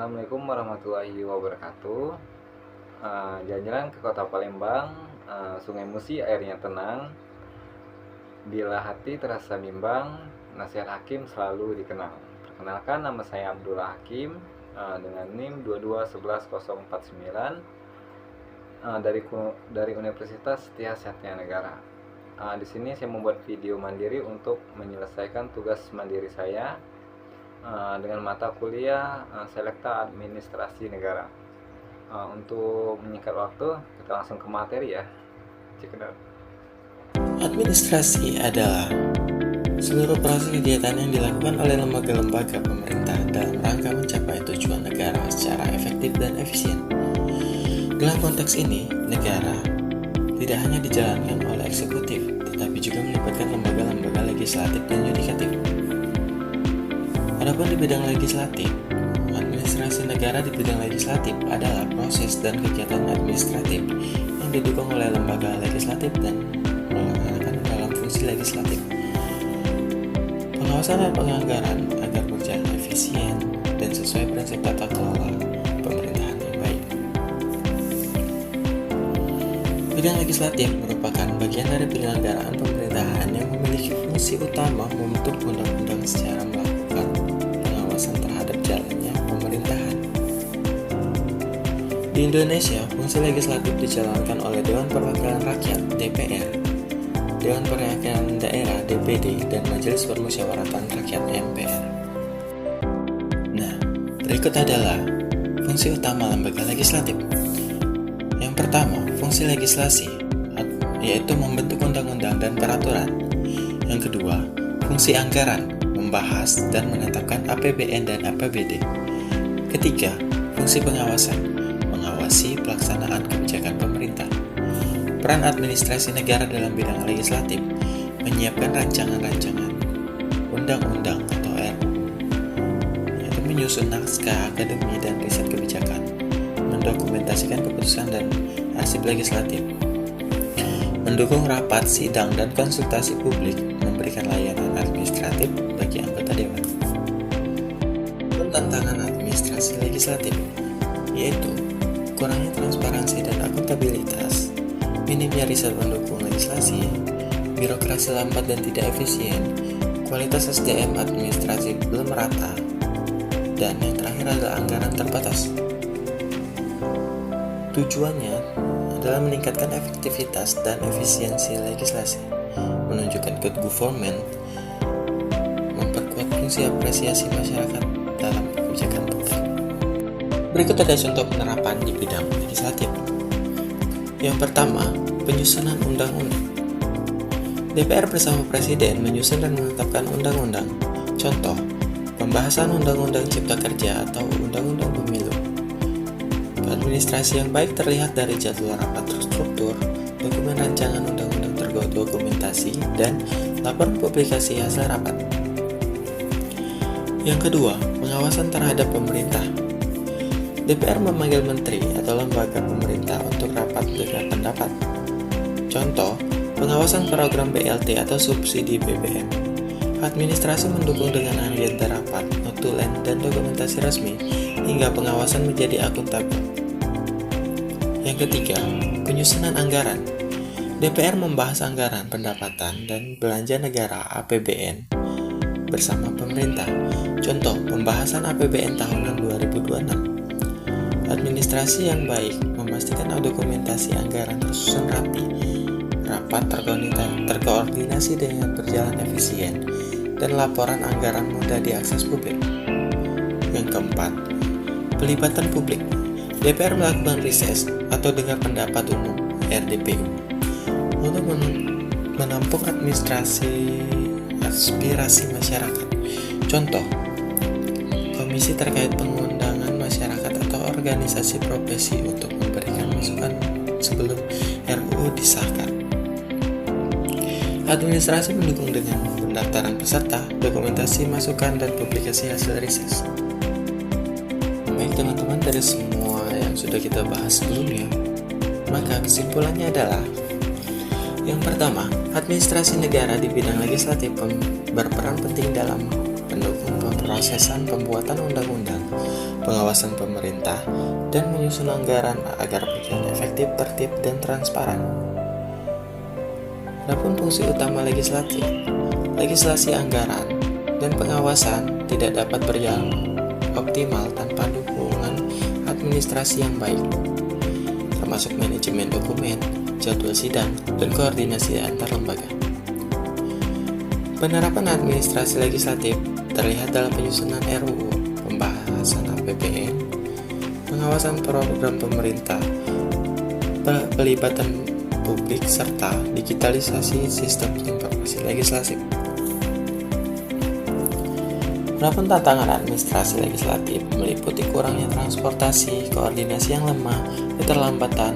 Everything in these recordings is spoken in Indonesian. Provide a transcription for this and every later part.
Assalamualaikum warahmatullahi wabarakatuh. Jalan-jalan ke kota Palembang, Sungai Musi airnya tenang. Bila hati terasa bimbang, nasihat Hakim selalu dikenang. Perkenalkan, nama saya Abdullah Hakim dengan NIM 2211049 dari Universitas Setia Satya Negara. Di sini saya membuat video mandiri untuk menyelesaikan tugas mandiri saya dengan mata kuliah Selekta Administrasi Negara. Untuk menyingkat waktu, kita langsung ke materi ya. Cekidot. Administrasi adalah seluruh proses kegiatan yang dilakukan oleh lembaga-lembaga pemerintah dalam rangka mencapai tujuan negara secara efektif dan efisien. Dalam konteks ini, negara tidak hanya dijalankan oleh eksekutif, tetapi juga melibatkan lembaga-lembaga legislatif dan yudikatif. Adapun di bidang legislatif, administrasi negara di bidang legislatif adalah proses dan kegiatan administratif yang didukung oleh lembaga legislatif dan melaksanakan dalam fungsi legislatif. Pengawasan dan penganggaran agar berjalan efisien dan sesuai prinsip tata kelola pemerintahan yang baik. Bidang legislatif merupakan bagian dari penyelenggaraan pemerintahan yang memiliki fungsi utama membentuk undang-undang secara melakukan pengawasan terhadap jalannya pemerintahan. Di Indonesia, fungsi legislatif dijalankan oleh Dewan Perwakilan Rakyat (DPR), Dewan Perwakilan Daerah (DPD), dan Majelis Permusyawaratan Rakyat (MPR). Nah, berikut adalah fungsi utama lembaga legislatif. Yang pertama, fungsi legislasi, yaitu membentuk undang-undang dan peraturan. Yang kedua, fungsi anggaran, membahas dan menetapkan APBN dan APBD. Ketiga, fungsi pengawasan, mengawasi pelaksanaan kebijakan pemerintah. Peran administrasi negara dalam bidang legislatif, menyiapkan rancangan-rancangan undang-undang atau RUU, yaitu menyusun naskah akademi dan riset kebijakan, mendokumentasikan keputusan dan arsip legislatif, mendukung rapat, sidang, dan konsultasi publik, memberikan layanan administratif bagi anggota dewan. Tantangan administrasi legislatif yaitu kurangnya transparansi dan akuntabilitas, minimnya riset pendukung legislasi, birokrasi lambat dan tidak efisien, kualitas SDM administrasi belum merata, dan yang terakhir adalah anggaran terbatas. Tujuannya adalah meningkatkan efektivitas dan efisiensi legislasi, menunjukkan good government, memperkuat fungsi apresiasi masyarakat dalam kebijakan publik. Berikut ada contoh penerapan di bidang legislatif. Yang pertama, penyusunan undang-undang. DPR bersama Presiden menyusun dan menetapkan undang-undang. Contoh, pembahasan Undang-Undang Cipta Kerja atau Undang-Undang Pemilu. Administrasi yang baik terlihat dari jadwal rapat terstruktur, dokumen rancangan undang-undang terdokumentasi, dan laporan publikasi hasil rapat. Yang kedua, pengawasan terhadap pemerintah. DPR memanggil menteri atau lembaga pemerintah untuk rapat dengan pendapat. Contoh, pengawasan program BLT atau subsidi BBM. Administrasi mendukung dengan agenda rapat, notulen, dan dokumentasi resmi, hingga pengawasan menjadi akuntabel. Yang ketiga, penyusunan anggaran. DPR membahas anggaran pendapatan dan belanja negara APBN bersama pemerintah. Contoh, pembahasan APBN tahunan 2026. Administrasi yang baik memastikan dokumentasi anggaran tersusun rapi, rapat terkoordinasi dengan berjalan efisien, dan laporan anggaran mudah diakses publik. Yang keempat, pelibatan publik. DPR melakukan riset atau dengar pendapat umum (RDPU) untuk menampung aspirasi masyarakat. Contoh, komisi terkait pengundangan masyarakat atau organisasi profesi untuk memberikan masukan sebelum RUU disahkan. Administrasi mendukung dengan pendaftaran peserta, dokumentasi masukan, dan publikasi hasil riset. Baik teman-teman, dari semua yang sudah kita bahas sebelumnya, maka kesimpulannya adalah yang pertama, administrasi negara di bidang legislatif berperan penting dalam pendukung pemrosesan pembuatan undang-undang, pengawasan pemerintah, dan menyusun anggaran agar berjalan efektif, tertib, dan transparan. Adapun fungsi utama legislatif, legislasi anggaran, dan pengawasan tidak dapat berjalan optimal tanpa dukungan administrasi yang baik, termasuk manajemen dokumen, jadwal sidang, dan koordinasi antar lembaga. Penerapan administrasi legislatif terlihat dalam penyusunan RUU, pembahasan APBN, pengawasan program pemerintah, pelibatan publik, serta digitalisasi sistem informasi legislatif. Adapun tantangan administrasi legislatif meliputi kurangnya transportasi, koordinasi yang lemah, keterlambatan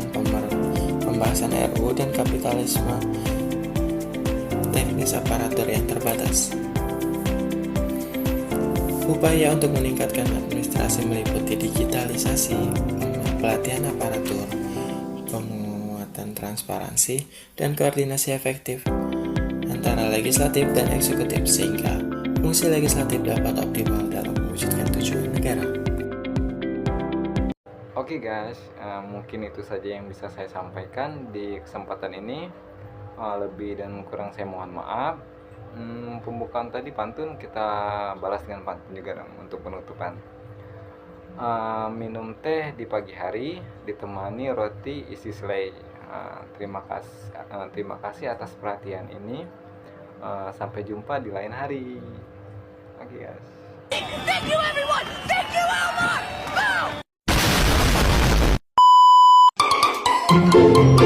pembahasan RUU, dan kapitalisme teknis aparatur yang terbatas. Upaya untuk meningkatkan administrasi meliputi digitalisasi, pelatihan aparatur, penguatan transparansi, dan koordinasi efektif antara legislatif dan eksekutif sehingga fungsi legislatif dapat optimal dalam mewujudkan tujuan negara. Oke guys, mungkin itu saja yang bisa saya sampaikan di kesempatan ini. Lebih dan kurang saya mohon maaf. Pembukaan tadi pantun, kita balas dengan pantun juga dong untuk penutupan. Minum teh di pagi hari ditemani roti isi selai. Terima kasih atas perhatian ini. Sampai jumpa di lain hari. Oke guys. Thank you everyone! Thank you Elmar! Boom!